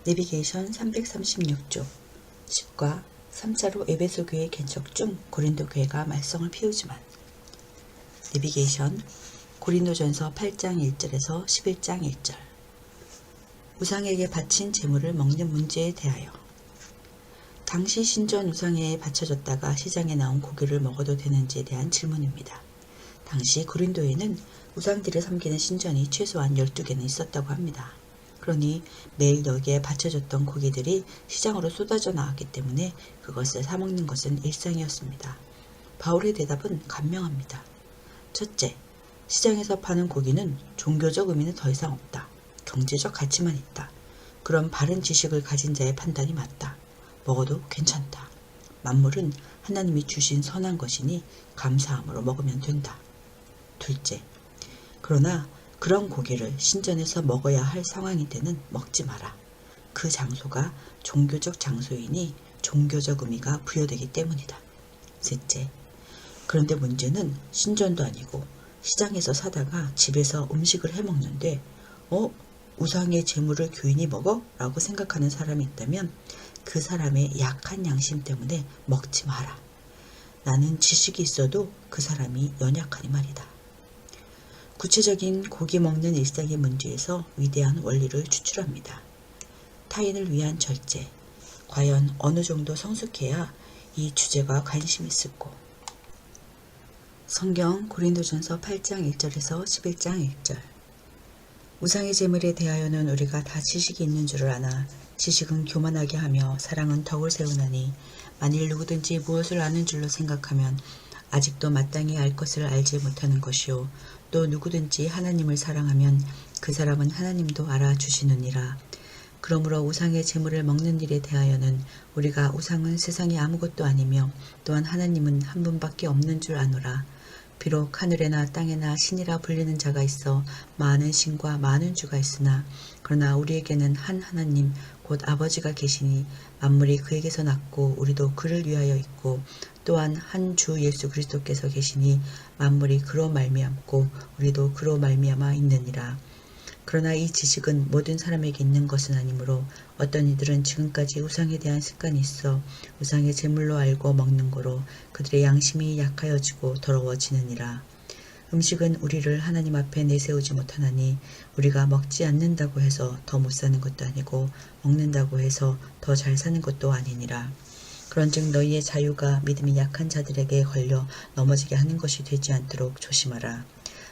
내비게이션 336조 10과 3차로 에베소 교회 개척 중 고린도 교회가 말썽을 피우지만. 내비게이션 고린도전서 8장 1절에서 11장 1절. 우상에게 바친 제물을 먹는 문제에 대하여. 당시 신전 우상에 바쳐졌다가 시장에 나온 고기를 먹어도 되는지에 대한 질문입니다. 당시 고린도에는 우상들을 섬기는 신전이 최소한 12개는 있었다고 합니다. 그러니 매일 여기에 바쳐졌던 고기들이 시장으로 쏟아져 나왔기 때문에 그것을 사먹는 것은 일상이었습니다. 바울의 대답은 간명합니다. 첫째, 시장에서 파는 고기는 종교적 의미는 더 이상 없다. 경제적 가치만 있다. 그런 바른 지식을 가진 자의 판단이 맞다. 먹어도 괜찮다. 만물은 하나님이 주신 선한 것이니 감사함으로 먹으면 된다. 둘째, 그러나 그런 고기를 신전에서 먹어야 할 상황이 되는 먹지 마라. 그 장소가 종교적 장소이니 종교적 의미가 부여되기 때문이다. 셋째, 그런데 문제는 신전도 아니고 시장에서 사다가 집에서 음식을 해먹는데 우상의 재물을 교인이 먹어? 라고 생각하는 사람이 있다면 그 사람의 약한 양심 때문에 먹지 마라. 나는 지식이 있어도 그 사람이 연약하니 말이다. 구체적인 고기 먹는 일상의 문제에서 위대한 원리를 추출합니다. 타인을 위한 절제. 과연 어느 정도 성숙해야 이 주제가 관심 있을꼬. 성경 고린도전서 8장 1절에서 11장 1절. 우상의 제물에 대하여는 우리가 다 지식이 있는 줄을 아나 지식은 교만하게 하며 사랑은 덕을 세우나니 만일 누구든지 무엇을 아는 줄로 생각하면 아직도 마땅히 알 것을 알지 못하는 것이요 또 누구든지 하나님을 사랑하면 그 사람은 하나님도 알아주시느니라. 그러므로 우상의 제물을 먹는 일에 대하여는 우리가 우상은 세상에 아무것도 아니며 또한 하나님은 한 분밖에 없는 줄 아노라. 비록 하늘에나 땅에나 신이라 불리는 자가 있어 많은 신과 많은 주가 있으나 그러나 우리에게는 한 하나님 곧 아버지가 계시니 만물이 그에게서 났고 우리도 그를 위하여 있고 또한 한 주 예수 그리스도께서 계시니 만물이 그로 말미암고 우리도 그로 말미암아 있느니라. 그러나 이 지식은 모든 사람에게 있는 것은 아니므로 어떤 이들은 지금까지 우상에 대한 습관이 있어 우상의 제물로 알고 먹는 거로 그들의 양심이 약하여지고 더러워지느니라. 음식은 우리를 하나님 앞에 내세우지 못하나니 우리가 먹지 않는다고 해서 더 못 사는 것도 아니고 먹는다고 해서 더 잘 사는 것도 아니니라. 그런즉 너희의 자유가 믿음이 약한 자들에게 걸려 넘어지게 하는 것이 되지 않도록 조심하라.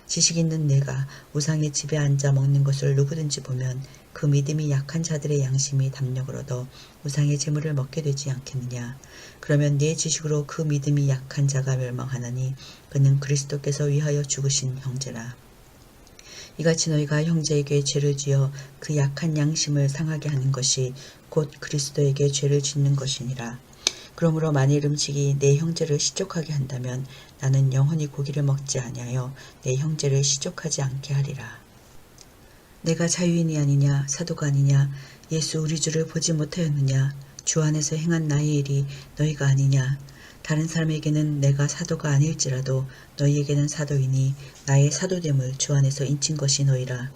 지식 있는 내가 우상의 집에 앉아 먹는 것을 누구든지 보면 그 믿음이 약한 자들의 양심이 담력을 얻어 우상의 제물을 먹게 되지 않겠느냐. 그러면 내 지식으로 그 믿음이 약한 자가 멸망하나니 그는 그리스도께서 위하여 죽으신 형제라. 이같이 너희가 형제에게 죄를 지어 그 약한 양심을 상하게 하는 것이 곧 그리스도에게 죄를 짓는 것이니라. 그러므로 만일 음식이 내 형제를 시족하게 한다면 나는 영원히 고기를 먹지 아니하여 내 형제를 시족하지 않게 하리라. 내가 자유인이 아니냐 사도가 아니냐 예수 우리 주를 보지 못하였느냐 주 안에서 행한 나의 일이 너희가 아니냐. 다른 사람에게는 내가 사도가 아닐지라도 너희에게는 사도이니 나의 사도됨을 주 안에서 인친 것이 너희라.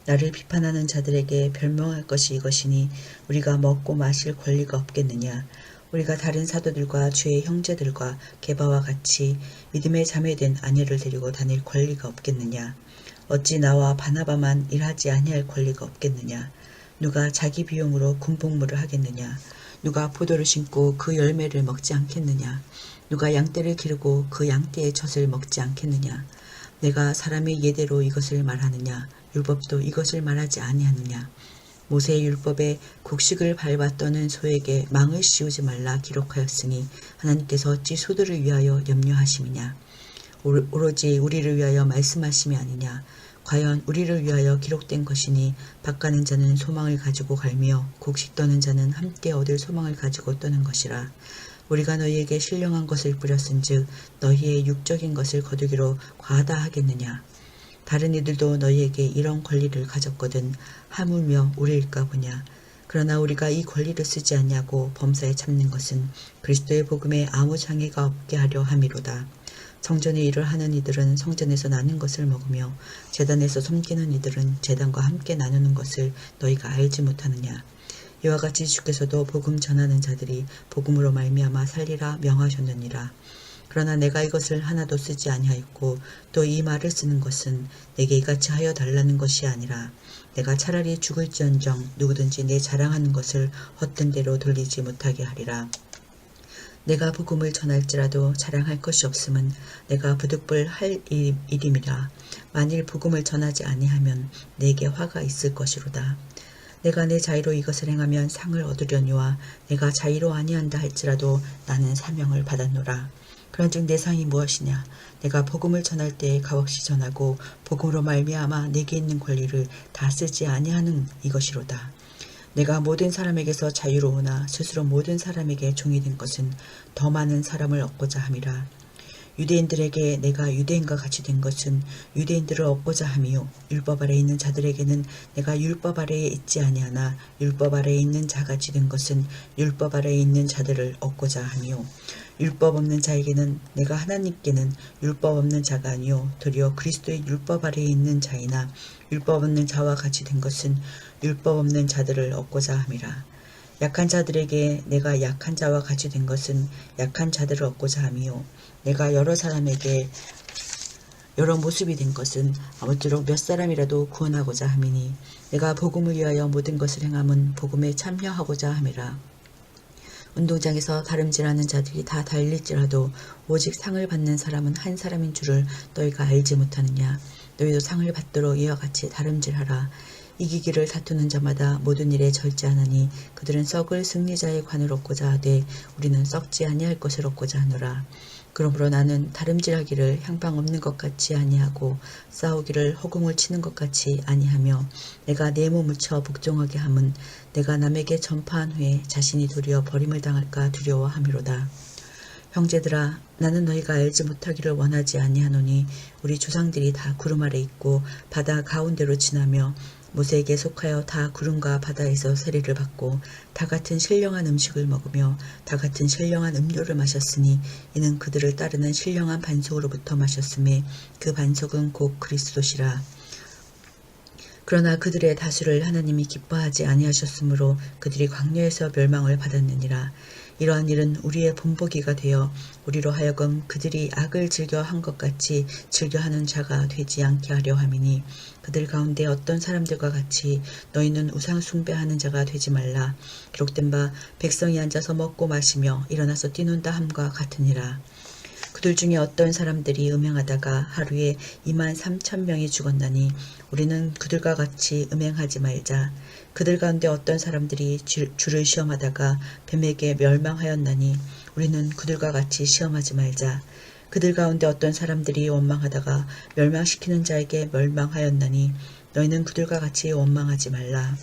나를 비판하는 자들에게 별명할 것이 이것이니 우리가 먹고 마실 권리가 없겠느냐. 우리가 다른 사도들과 주의 형제들과 게바와 같이 믿음에 자매된 아내를 데리고 다닐 권리가 없겠느냐. 어찌 나와 바나바만 일하지 아니할 권리가 없겠느냐. 누가 자기 비용으로 군복무를 하겠느냐. 누가 포도를 심고 그 열매를 먹지 않겠느냐. 누가 양떼를 기르고 그 양떼의 젖을 먹지 않겠느냐. 내가 사람의 예대로 이것을 말하느냐. 율법도 이것을 말하지 아니하느냐. 모세의 율법에 곡식을 밟아 떠는 소에게 망을 씌우지 말라 기록하였으니 하나님께서 어찌 소들을 위하여 염려하심이냐. 오로지 우리를 위하여 말씀하심이 아니냐. 과연 우리를 위하여 기록된 것이니 밭가는 자는 소망을 가지고 갈며 곡식 떠는 자는 함께 얻을 소망을 가지고 떠는 것이라. 우리가 너희에게 신령한 것을 뿌렸은즉 너희의 육적인 것을 거두기로 과하다 하겠느냐. 다른 이들도 너희에게 이런 권리를 가졌거든 하물며 우리일까 보냐. 그러나 우리가 이 권리를 쓰지 않냐고 범사에 참는 것은 그리스도의 복음에 아무 장애가 없게 하려 함이로다. 성전의 일을 하는 이들은 성전에서 나는 것을 먹으며 제단에서 섬기는 이들은 제단과 함께 나누는 것을 너희가 알지 못하느냐. 이와 같이 주께서도 복음 전하는 자들이 복음으로 말미암아 살리라 명하셨느니라. 그러나 내가 이것을 하나도 쓰지 아니하였고 또 이 말을 쓰는 것은 내게 이같이 하여 달라는 것이 아니라 내가 차라리 죽을지언정 누구든지 내 자랑하는 것을 헛된 대로 돌리지 못하게 하리라. 내가 복음을 전할지라도 자랑할 것이 없음은 내가 부득불 할 일임이라. 만일 복음을 전하지 아니하면 내게 화가 있을 것이로다. 내가 내 자의로 이것을 행하면 상을 얻으려니와 내가 자의로 아니한다 할지라도 나는 사명을 받았노라. 그런즉 내 상이 무엇이냐? 내가 복음을 전할 때에 값없이 전하고 복음으로 말미암아 내게 있는 권리를 다 쓰지 아니하는 이것이로다. 내가 모든 사람에게서 자유로우나 스스로 모든 사람에게 종이 된 것은 더 많은 사람을 얻고자 함이라. 유대인들에게 내가 유대인과 같이 된 것은 유대인들을 얻고자 함이요 율법 아래에 있는 자들에게는 내가 율법 아래에 있지 아니하나 율법 아래에 있는 자같이 된 것은 율법 아래에 있는 자들을 얻고자 함이요 율법 없는 자에게는 내가 하나님께는 율법 없는 자가 아니요 도리어 그리스도의 율법 아래에 있는 자이나 율법 없는 자와 같이 된 것은 율법 없는 자들을 얻고자 함이라. 약한 자들에게 내가 약한 자와 같이 된 것은 약한 자들을 얻고자 함이요 내가 여러 사람에게 여러 모습이 된 것은 아무쪼록 몇 사람이라도 구원하고자 함이니 내가 복음을 위하여 모든 것을 행함은 복음에 참여하고자 함이라. 운동장에서 다름질하는 자들이 다 달릴지라도 오직 상을 받는 사람은 한 사람인 줄을 너희가 알지 못하느냐. 너희도 상을 받도록 이와 같이 다름질하라. 이기기를 다투는 자마다 모든 일에 절제하나니 그들은 썩을 승리자의 관을 얻고자 하되 우리는 썩지 아니할 것을 얻고자 하노라. 그러므로 나는 다름질하기를 향방 없는 것 같이 아니하고 싸우기를 허공을 치는 것 같이 아니하며 내가 내 몸을 쳐 복종하게 함은 내가 남에게 전파한 후에 자신이 도리어 버림을 당할까 두려워함이로다. 형제들아, 나는 너희가 알지 못하기를 원하지 아니하노니 우리 조상들이 다 구름 아래 있고 바다 가운데로 지나며 모세에게 속하여 다 구름과 바다에서 세례를 받고 다 같은 신령한 음식을 먹으며 다 같은 신령한 음료를 마셨으니 이는 그들을 따르는 신령한 반석으로부터 마셨음에 그 반석은 곧 그리스도시라. 그러나 그들의 다수를 하나님이 기뻐하지 아니하셨으므로 그들이 광야에서 멸망을 받았느니라. 이러한 일은 우리의 본보기가 되어 우리로 하여금 그들이 악을 즐겨한 것 같이 즐겨하는 자가 되지 않게 하려 함이니 그들 가운데 어떤 사람들과 같이 너희는 우상 숭배하는 자가 되지 말라. 기록된 바 백성이 앉아서 먹고 마시며 일어나서 뛰논다 함과 같으니라. 그들 중에 어떤 사람들이 음행하다가 하루에 23,000명이 죽었나니 우리는 그들과 같이 음행하지 말자. 그들 가운데 어떤 사람들이 주를 시험하다가 뱀에게 멸망하였나니 우리는 그들과 같이 시험하지 말자. 그들 가운데 어떤 사람들이 원망하다가 멸망시키는 자에게 멸망하였나니 너희는 그들과 같이 원망하지 말라.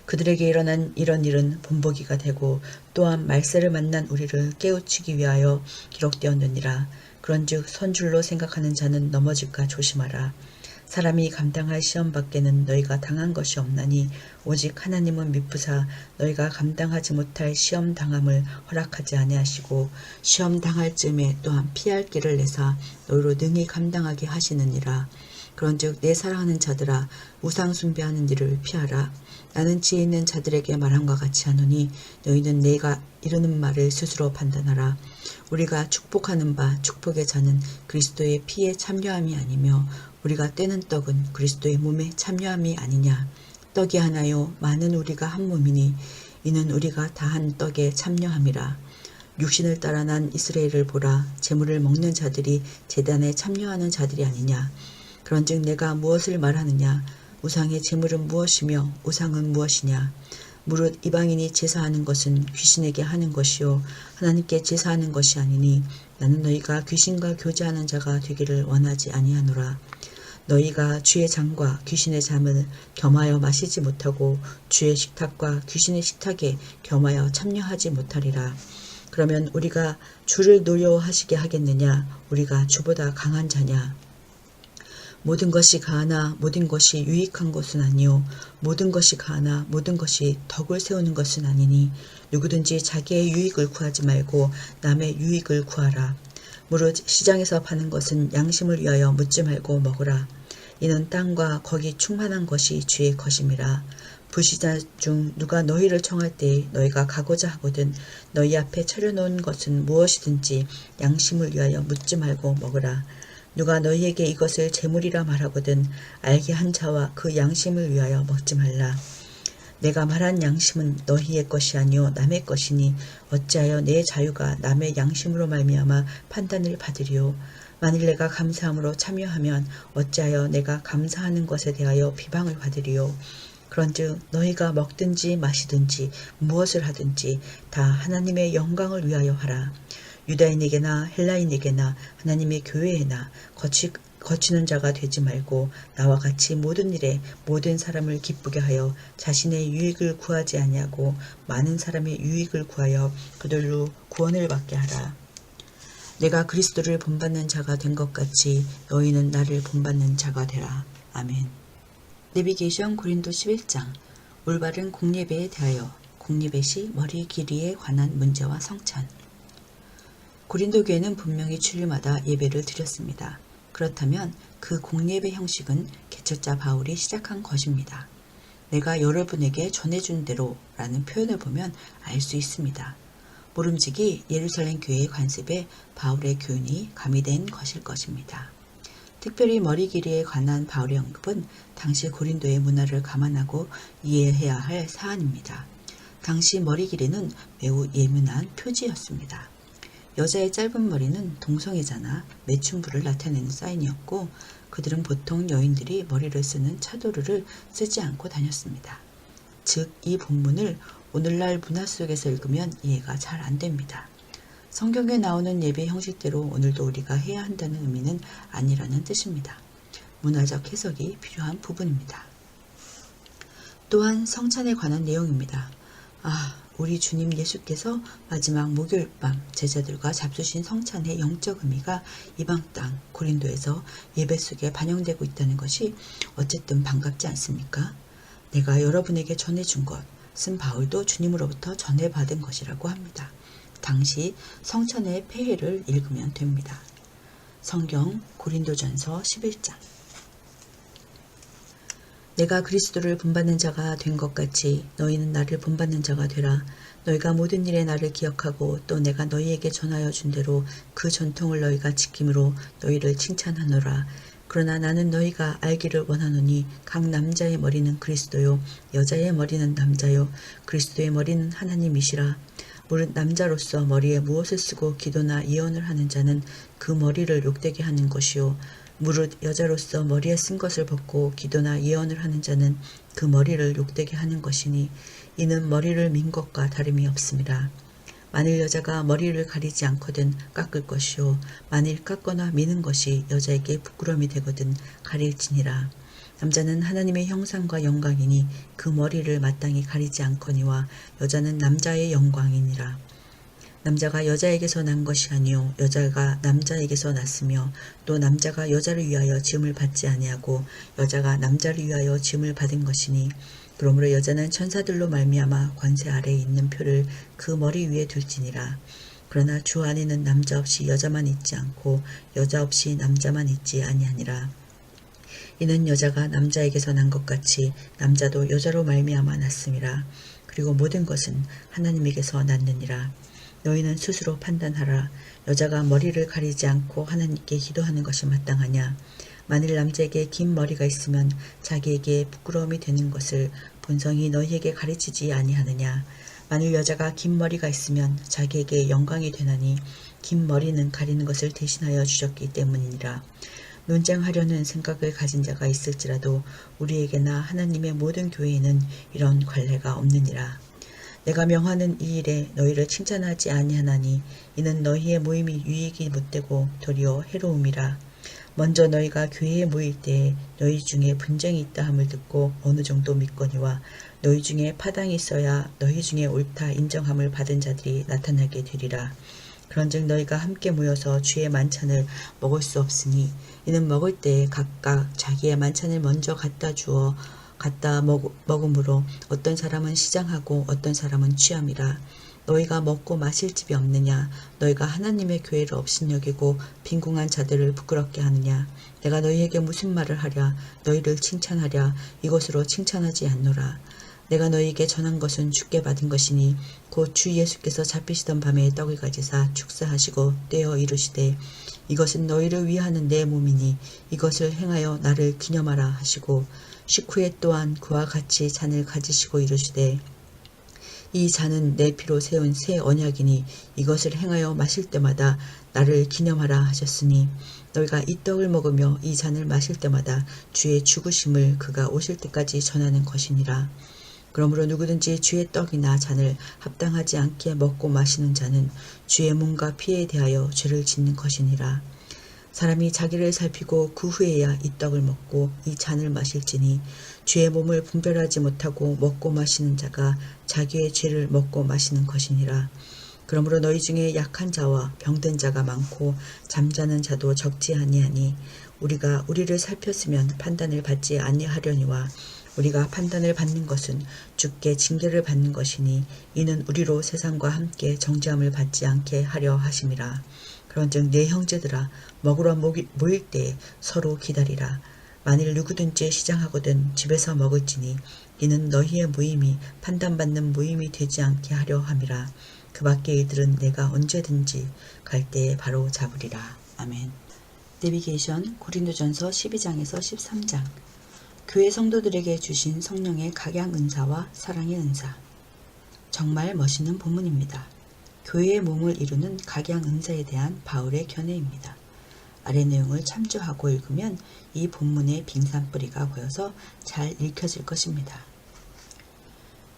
그들에게 일어난 이런 일은 본보기가 되고 또한 말세를 만난 우리를 깨우치기 위하여 기록되었느니라. 그런즉 선줄로 생각하는 자는 넘어질까 조심하라. 사람이 감당할 시험 밖에는 너희가 당한 것이 없나니 오직 하나님은 미쁘사 너희가 감당하지 못할 시험 당함을 허락하지 아니하시고 시험 당할 즈음에 또한 피할 길을 내사 너희로 능히 감당하게 하시느니라. 그런즉 내 사랑하는 자들아 우상 숭배하는 일을 피하라. 나는 지혜 있는 자들에게 말함과 같이 하노니 너희는 내가 이르는 말을 스스로 판단하라. 우리가 축복하는 바 축복의 자는 그리스도의 피에 참여함이 아니며 우리가 떼는 떡은 그리스도의 몸에 참여함이 아니냐. 떡이 하나요 많은 우리가 한 몸이니 이는 우리가 다 한 떡에 참여함이라. 육신을 따라 난 이스라엘을 보라. 제물을 먹는 자들이 제단에 참여하는 자들이 아니냐. 그런즉 내가 무엇을 말하느냐. 우상의 제물은 무엇이며 우상은 무엇이냐. 무릇 이방인이 제사하는 것은 귀신에게 하는 것이요 하나님께 제사하는 것이 아니니 나는 너희가 귀신과 교제하는 자가 되기를 원하지 아니하노라. 너희가 주의 잔과 귀신의 잔을 겸하여 마시지 못하고 주의 식탁과 귀신의 식탁에 겸하여 참여하지 못하리라. 그러면 우리가 주를 노여하시게 하겠느냐. 우리가 주보다 강한 자냐. 모든 것이 가하나 모든 것이 유익한 것은 아니요 모든 것이 가하나 모든 것이 덕을 세우는 것은 아니니 누구든지 자기의 유익을 구하지 말고 남의 유익을 구하라. 무릇 시장에서 파는 것은 양심을 위하여 묻지 말고 먹으라. 이는 땅과 거기 충만한 것이 주의 것임이라. 불신자 중 누가 너희를 청할 때 너희가 가고자 하거든 너희 앞에 차려놓은 것은 무엇이든지 양심을 위하여 묻지 말고 먹으라. 누가 너희에게 이것을 재물이라 말하거든 알게 한 자와 그 양심을 위하여 먹지 말라. 내가 말한 양심은 너희의 것이 아니요 남의 것이니 어찌하여 내 자유가 남의 양심으로 말미암아 판단을 받으리요. 만일 내가 감사함으로 참여하면 어찌하여 내가 감사하는 것에 대하여 비방을 받으리요. 그런즉 너희가 먹든지 마시든지 무엇을 하든지 다 하나님의 영광을 위하여 하라. 유다인에게나 헬라인에게나 하나님의 교회에나 거치는 자가 되지 말고 나와 같이 모든 일에 모든 사람을 기쁘게 하여 자신의 유익을 구하지 아니하고 많은 사람의 유익을 구하여 그들로 구원을 받게 하라. 내가 그리스도를 본받는 자가 된 것 같이 너희는 나를 본받는 자가 되라. 아멘. 내비게이션 고린도 11장 올바른 공예배에 대하여 공예배 시 머리 길이에 관한 문제와 성찬. 고린도 교회는 분명히 주일마다 예배를 드렸습니다. 그렇다면 그 공예배 형식은 개척자 바울이 시작한 것입니다. 내가 여러분에게 전해준 대로 라는 표현을 보면 알 수 있습니다. 모름지기 예루살렘 교회의 관습에 바울의 교훈이 가미된 것일 것입니다. 특별히 머리 길이에 관한 바울의 언급은 당시 고린도의 문화를 감안하고 이해해야 할 사안입니다. 당시 머리 길이는 매우 예민한 표지였습니다. 여자의 짧은 머리는 동성애자나 매춘부를 나타내는 사인이었고 그들은 보통 여인들이 머리를 쓰는 차도르를 쓰지 않고 다녔습니다. 즉, 이 본문을 오늘날 문화 속에서 읽으면 이해가 잘 안됩니다. 성경에 나오는 예배 형식대로 오늘도 우리가 해야 한다는 의미는 아니라는 뜻입니다. 문화적 해석이 필요한 부분입니다. 또한 성찬에 관한 내용입니다. 우리 주님 예수께서 마지막 목요일 밤 제자들과 잡수신 성찬의 영적 의미가 이방 땅 고린도에서 예배 속에 반영되고 있다는 것이 어쨌든 반갑지 않습니까? 내가 여러분에게 전해준 것은 바울도 주님으로부터 전해받은 것이라고 합니다. 당시 성찬의 폐해를 읽으면 됩니다. 성경 고린도전서 11장. 내가 그리스도를 본받는 자가 된 것 같이 너희는 나를 본받는 자가 되라. 너희가 모든 일에 나를 기억하고 또 내가 너희에게 전하여 준 대로 그 전통을 너희가 지킴으로 너희를 칭찬하노라. 그러나 나는 너희가 알기를 원하노니 각 남자의 머리는 그리스도요 여자의 머리는 남자요 그리스도의 머리는 하나님이시라. 무릇 남자로서 머리에 무엇을 쓰고 기도나 예언을 하는 자는 그 머리를 욕되게 하는 것이요 무릇 여자로서 머리에 쓴 것을 벗고 기도나 예언을 하는 자는 그 머리를 욕되게 하는 것이니 이는 머리를 민 것과 다름이 없습니다. 만일 여자가 머리를 가리지 않거든 깎을 것이요 만일 깎거나 미는 것이 여자에게 부끄러움이 되거든 가릴지니라. 남자는 하나님의 형상과 영광이니 그 머리를 마땅히 가리지 않거니와 여자는 남자의 영광이니라. 남자가 여자에게서 난 것이 아니요 여자가 남자에게서 났으며 또 남자가 여자를 위하여 지음을 받지 아니하고 여자가 남자를 위하여 지음을 받은 것이니 그러므로 여자는 천사들로 말미암아 권세 아래에 있는 표를 그 머리 위에 둘지니라. 그러나 주 안에는 남자 없이 여자만 있지 않고 여자 없이 남자만 있지 아니하니라. 이는 여자가 남자에게서 난 것 같이 남자도 여자로 말미암아 났음이라. 그리고 모든 것은 하나님에게서 났느니라. 너희는 스스로 판단하라. 여자가 머리를 가리지 않고 하나님께 기도하는 것이 마땅하냐. 만일 남자에게 긴 머리가 있으면 자기에게 부끄러움이 되는 것을 본성이 너희에게 가르치지 아니하느냐. 만일 여자가 긴 머리가 있으면 자기에게 영광이 되나니 긴 머리는 가리는 것을 대신하여 주셨기 때문이니라. 논쟁하려는 생각을 가진 자가 있을지라도 우리에게나 하나님의 모든 교회에는 이런 관례가 없느니라. 내가 명하는 이 일에 너희를 칭찬하지 아니하나니 이는 너희의 모임이 유익이 못되고 도리어 해로움이라. 먼저 너희가 교회에 모일 때에 너희 중에 분쟁이 있다 함을 듣고 어느 정도 믿거니와 너희 중에 파당이 있어야 너희 중에 옳다 인정함을 받은 자들이 나타나게 되리라. 그런즉 너희가 함께 모여서 주의 만찬을 먹을 수 없으니 이는 먹을 때에 각각 자기의 만찬을 먼저 갖다 먹음으로 어떤 사람은 시장하고 어떤 사람은 취함이라. 너희가 먹고 마실 집이 없느냐. 너희가 하나님의 교회를 업신여기고 빈궁한 자들을 부끄럽게 하느냐. 내가 너희에게 무슨 말을 하랴. 너희를 칭찬하랴. 이것으로 칭찬하지 않노라. 내가 너희에게 전한 것은 주께 받은 것이니 곧 주 예수께서 잡히시던 밤에 떡을 가지사 축사하시고 떼어 이르시되 이것은 너희를 위하는 내 몸이니 이것을 행하여 나를 기념하라 하시고 식후에 또한 그와 같이 잔을 가지시고 이르시되 이 잔은 내 피로 세운 새 언약이니 이것을 행하여 마실 때마다 나를 기념하라 하셨으니 너희가 이 떡을 먹으며 이 잔을 마실 때마다 주의 죽으심을 그가 오실 때까지 전하는 것이니라. 그러므로 누구든지 주의 떡이나 잔을 합당하지 않게 먹고 마시는 자는 주의 몸과 피에 대하여 죄를 짓는 것이니라. 사람이 자기를 살피고 그 후에야 이 떡을 먹고 이 잔을 마실지니 주의 몸을 분별하지 못하고 먹고 마시는 자가 자기의 죄를 먹고 마시는 것이니라. 그러므로 너희 중에 약한 자와 병든 자가 많고 잠자는 자도 적지 아니하니 우리가 우리를 살폈으면 판단을 받지 아니하려니와 우리가 판단을 받는 것은 주께 징계를 받는 것이니 이는 우리로 세상과 함께 정죄함을 받지 않게 하려 하심이라. 그런즉 내 형제들아 먹으러 모일 때에 서로 기다리라. 만일 누구든지 시장하거든 집에서 먹을지니 이는 너희의 모임이 판단받는 모임이 되지 않게 하려 함이라. 그 밖의 일들은 내가 언제든지 갈 때에 바로 잡으리라. 아멘. 내비게이션 고린도전서 12장에서 13장. 교회 성도들에게 주신 성령의 각양 은사와 사랑의 은사. 정말 멋있는 본문입니다. 교회의 몸을 이루는 각양 은사에 대한 바울의 견해입니다. 아래 내용을 참조하고 읽으면 이 본문의 빙산뿌리가 보여서 잘 읽혀질 것입니다.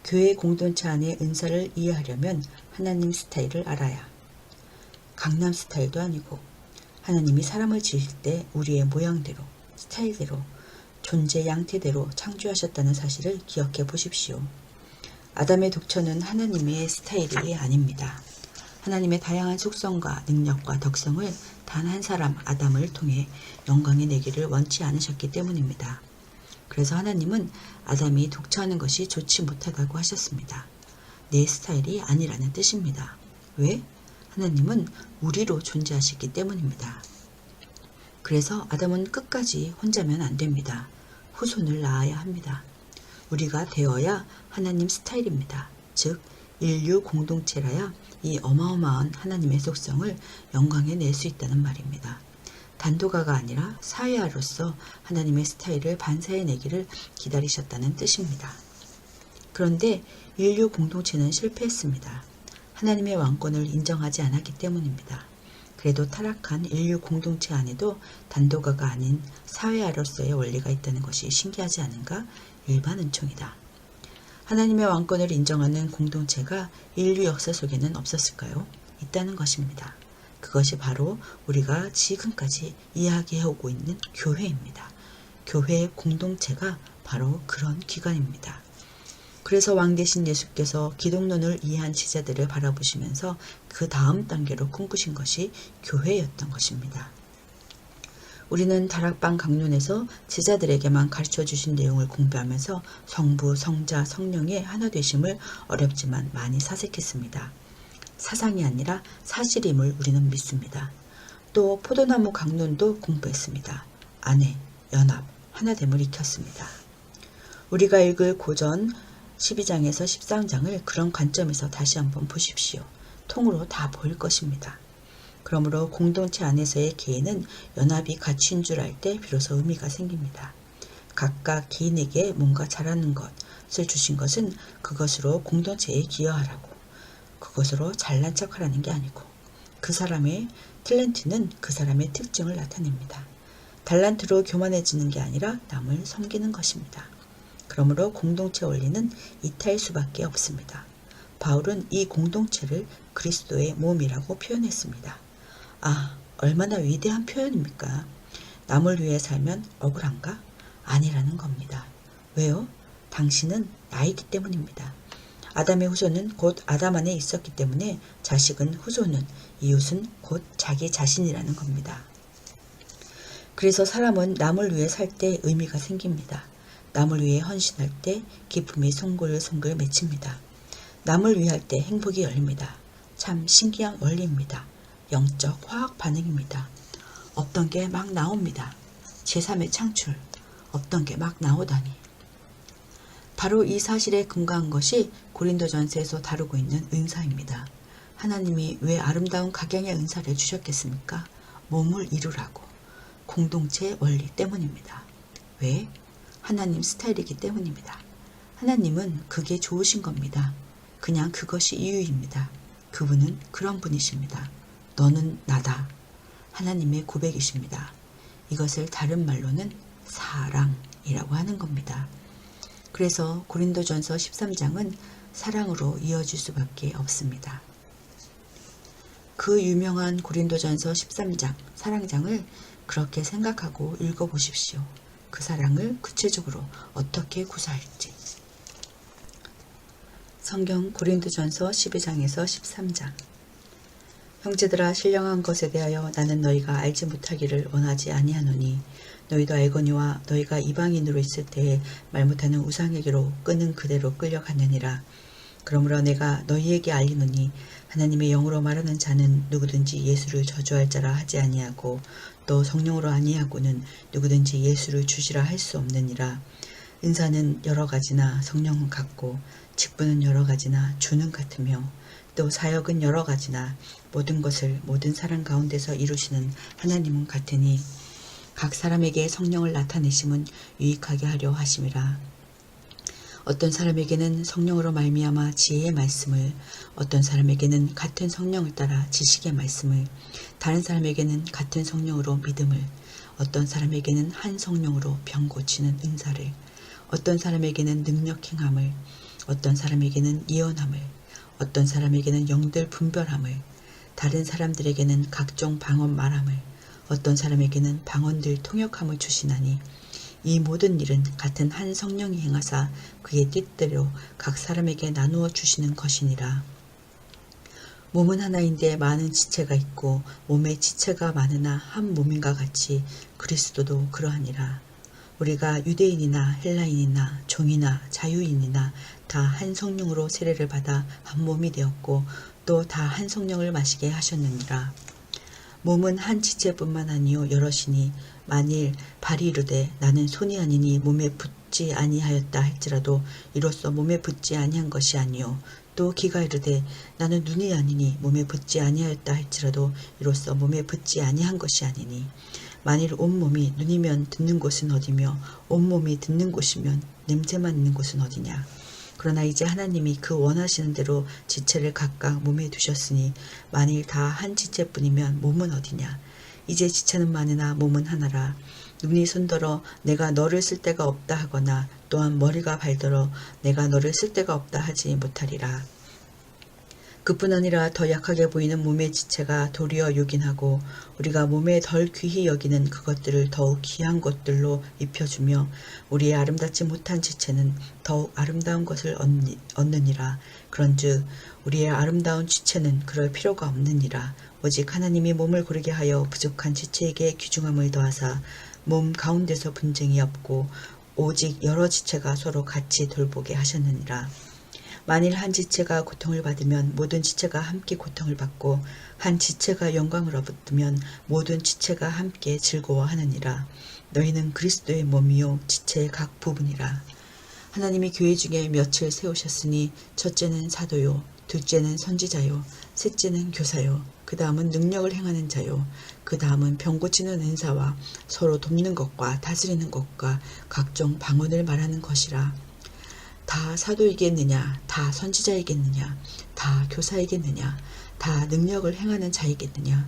교회 공동체 안의 은사를 이해하려면 하나님 스타일을 알아야. 강남 스타일도 아니고 하나님이 사람을 지으실 때 우리의 모양대로, 스타일대로, 존재 양태대로 창조하셨다는 사실을 기억해 보십시오. 아담의 독처는 하나님의 스타일이 아닙니다. 하나님의 다양한 속성과 능력과 덕성을 단 한 사람 아담을 통해 영광에 내기를 원치 않으셨기 때문입니다. 그래서 하나님은 아담이 독처하는 것이 좋지 못하다고 하셨습니다. 내 스타일이 아니라는 뜻입니다. 왜? 하나님은 우리로 존재하시기 때문입니다. 그래서 아담은 끝까지 혼자면 안 됩니다. 후손을 낳아야 합니다. 우리가 되어야 하나님 스타일입니다. 즉 인류 공동체라야 이 어마어마한 하나님의 속성을 영광에 낼 수 있다는 말입니다. 단도가가 아니라 사회아로서 하나님의 스타일을 반사해내기를 기다리셨다는 뜻입니다. 그런데 인류 공동체는 실패했습니다. 하나님의 왕권을 인정하지 않았기 때문입니다. 그래도 타락한 인류 공동체 안에도 단도가가 아닌 사회아로서의 원리가 있다는 것이 신기하지 않은가? 일반 은총이다. 하나님의 왕권을 인정하는 공동체가 인류 역사 속에는 없었을까요? 있다는 것입니다. 그것이 바로 우리가 지금까지 이야기해오고 있는 교회입니다. 교회의 공동체가 바로 그런 기관입니다. 그래서 왕 대신 예수께서 기독론을 이해한 제자들을 바라보시면서 그 다음 단계로 꿈꾸신 것이 교회였던 것입니다. 우리는 다락방 강론에서 제자들에게만 가르쳐 주신 내용을 공부하면서 성부, 성자, 성령의 하나 되심을 어렵지만 많이 사색했습니다. 사상이 아니라 사실임을 우리는 믿습니다. 또 포도나무 강론도 공부했습니다. 아내, 연합, 하나됨을 익혔습니다. 우리가 읽을 고전 12장에서 13장을 그런 관점에서 다시 한번 보십시오. 통으로 다 보일 것입니다. 그러므로 공동체 안에서의 개인은 연합이 갖춘 줄 알 때 비로소 의미가 생깁니다. 각각 개인에게 뭔가 잘하는 것을 주신 것은 그것으로 공동체에 기여하라고, 그것으로 잘난 척하라는 게 아니고 그 사람의 탤런트는 그 사람의 특징을 나타냅니다. 달란트로 교만해지는 게 아니라 남을 섬기는 것입니다. 그러므로 공동체 원리는 이타일 수밖에 없습니다. 바울은 이 공동체를 그리스도의 몸이라고 표현했습니다. 아, 얼마나 위대한 표현입니까? 남을 위해 살면 억울한가? 아니라는 겁니다. 왜요? 당신은 나이기 때문입니다. 아담의 후손은 곧 아담 안에 있었기 때문에 자식은 후손은, 이웃은 곧 자기 자신이라는 겁니다. 그래서 사람은 남을 위해 살 때 의미가 생깁니다. 남을 위해 헌신할 때 기쁨이 송글송글 맺힙니다. 남을 위할 때 행복이 열립니다. 참 신기한 원리입니다. 영적 화학 반응입니다. 없던 게 막 나옵니다. 제3의 창출, 없던 게 막 나오다니. 바로 이 사실에 근거한 것이 고린도전서에서 다루고 있는 은사입니다. 하나님이 왜 아름다운 각양의 은사를 주셨겠습니까? 몸을 이루라고. 공동체 원리 때문입니다. 왜? 하나님 스타일이기 때문입니다. 하나님은 그게 좋으신 겁니다. 그냥 그것이 이유입니다. 그분은 그런 분이십니다. 너는 나다. 하나님의 고백이십니다. 이것을 다른 말로는 사랑이라고 하는 겁니다. 그래서 고린도전서 13장은 사랑으로 이어질 수밖에 없습니다. 그 유명한 고린도전서 13장 사랑장을 그렇게 생각하고 읽어보십시오. 그 사랑을 구체적으로 어떻게 구사할지. 성경 고린도전서 12장에서 13장. 형제들아, 신령한 것에 대하여 나는 너희가 알지 못하기를 원하지 아니하노니 너희도 알거니와 너희가 이방인으로 있을 때에 말 못하는 우상에게로 끄는 그대로 끌려갔느니라. 그러므로 내가 너희에게 알리노니 하나님의 영으로 말하는 자는 누구든지 예수를 저주할 자라 하지 아니하고 또 성령으로 아니하고는 누구든지 예수를 주시라 할 수 없느니라. 은사는 여러 가지나 성령은 같고 직분은 여러 가지나 주는 같으며 또 사역은 여러 가지나 모든 것을 모든 사람 가운데서 이루시는 하나님은 같으니 각 사람에게 성령을 나타내심은 유익하게 하려 하심이라. 어떤 사람에게는 성령으로 말미암아 지혜의 말씀을, 어떤 사람에게는 같은 성령을 따라 지식의 말씀을, 다른 사람에게는 같은 성령으로 믿음을, 어떤 사람에게는 한 성령으로 병 고치는 은사를, 어떤 사람에게는 능력 행함을, 어떤 사람에게는 예언함을, 어떤 사람에게는 영들 분별함을, 다른 사람들에게는 각종 방언 말함을, 어떤 사람에게는 방언들 통역함을 주시나니 이 모든 일은 같은 한 성령이 행하사 그의 뜻대로 각 사람에게 나누어 주시는 것이니라. 몸은 하나인데 많은 지체가 있고 몸에 지체가 많으나 한 몸인가 같이 그리스도도 그러하니라. 우리가 유대인이나 헬라인이나 종이나 자유인이나 다 한 성령으로 세례를 받아 한 몸이 되었고 또 다 한 성령을 마시게 하셨느니라. 몸은 한 지체뿐만 아니요 여럿이니 만일 발이 이르되 나는 손이 아니니 몸에 붙지 아니하였다 할지라도 이로써 몸에 붙지 아니한 것이 아니요 또 귀가 이르되 나는 눈이 아니니 몸에 붙지 아니하였다 할지라도 이로써 몸에 붙지 아니한 것이 아니니 만일 온몸이 눈이면 듣는 곳은 어디며 온몸이 듣는 곳이면 냄새만 있는 곳은 어디냐. 그러나 이제 하나님이 그 원하시는 대로 지체를 각각 몸에 두셨으니 만일 다 한 지체뿐이면 몸은 어디냐. 이제 지체는 많으나 몸은 하나라. 눈이 손들어 내가 너를 쓸 데가 없다 하거나 또한 머리가 발들어 내가 너를 쓸 데가 없다 하지 못하리라. 그뿐 아니라 더 약하게 보이는 몸의 지체가 도리어 요긴하고 우리가 몸에 덜 귀히 여기는 그것들을 더욱 귀한 것들로 입혀주며 우리의 아름답지 못한 지체는 더욱 아름다운 것을 얻느니라. 그런즉 우리의 아름다운 지체는 그럴 필요가 없느니라. 오직 하나님이 몸을 고르게 하여 부족한 지체에게 귀중함을 더하사 몸 가운데서 분쟁이 없고 오직 여러 지체가 서로 같이 돌보게 하셨느니라. 만일 한 지체가 고통을 받으면 모든 지체가 함께 고통을 받고 한 지체가 영광을 얻으면 모든 지체가 함께 즐거워하느니라. 너희는 그리스도의 몸이요 지체의 각 부분이라. 하나님이 교회 중에 몇을 세우셨으니 첫째는 사도요, 둘째는 선지자요, 셋째는 교사요, 그 다음은 능력을 행하는 자요, 그 다음은 병 고치는 은사와 서로 돕는 것과 다스리는 것과 각종 방언을 말하는 것이라. 다 사도이겠느냐, 다 선지자이겠느냐, 다 교사이겠느냐, 다 능력을 행하는 자이겠느냐,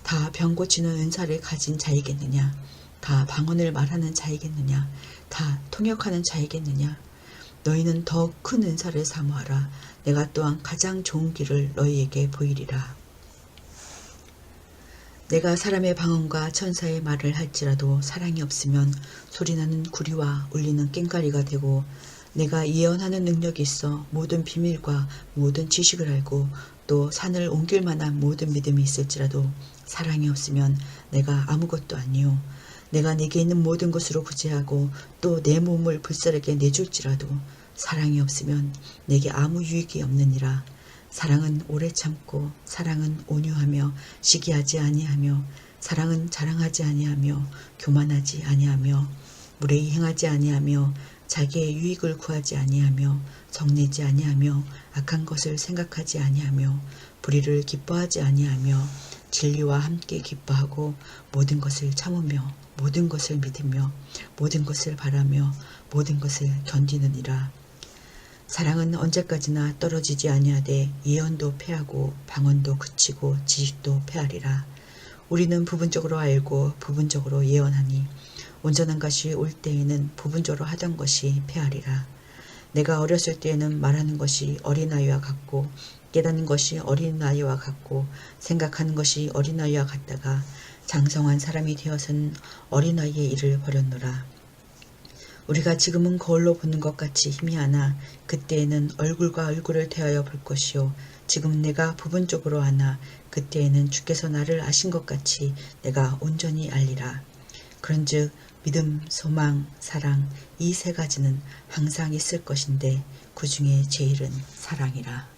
다 병 고치는 은사를 가진 자이겠느냐, 다 방언을 말하는 자이겠느냐, 다 통역하는 자이겠느냐. 너희는 더 큰 은사를 사모하라. 내가 또한 가장 좋은 길을 너희에게 보이리라. 내가 사람의 방언과 천사의 말을 할지라도 사랑이 없으면 소리나는 구리와 울리는 꽹과리가 되고 내가 예언하는 능력이 있어 모든 비밀과 모든 지식을 알고 또 산을 옮길 만한 모든 믿음이 있을지라도 사랑이 없으면 내가 아무것도 아니요. 내가 내게 있는 모든 것으로 부재하고 또 내 몸을 불사르게 내줄지라도 사랑이 없으면 내게 아무 유익이 없느니라. 사랑은 오래 참고 사랑은 온유하며 시기하지 아니하며 사랑은 자랑하지 아니하며 교만하지 아니하며 무례히 행하지 아니하며 자기의 유익을 구하지 아니하며 성내지 아니하며 악한 것을 생각하지 아니하며 불의를 기뻐하지 아니하며 진리와 함께 기뻐하고 모든 것을 참으며 모든 것을 믿으며 모든 것을 바라며 모든 것을 견디느니라. 사랑은 언제까지나 떨어지지 아니하되 예언도 패하고 방언도 그치고 지식도 패하리라. 우리는 부분적으로 알고 부분적으로 예언하니 온전한 것이 올 때에는 부분적으로 하던 것이 패하리라. 내가 어렸을 때에는 말하는 것이 어린아이와 같고 깨닫는 것이 어린아이와 같고 생각하는 것이 어린아이와 같다가 장성한 사람이 되어서는 어린아이의 일을 버렸노라. 우리가 지금은 거울로 보는 것 같이 희미하나 그때에는 얼굴과 얼굴을 대하여 볼 것이요 지금 내가 부분적으로 하나 그때에는 주께서 나를 아신 것 같이 내가 온전히 알리라. 그런즉 믿음, 소망, 사랑 이 세 가지는 항상 있을 것인데 그 중에 제일은 사랑이라.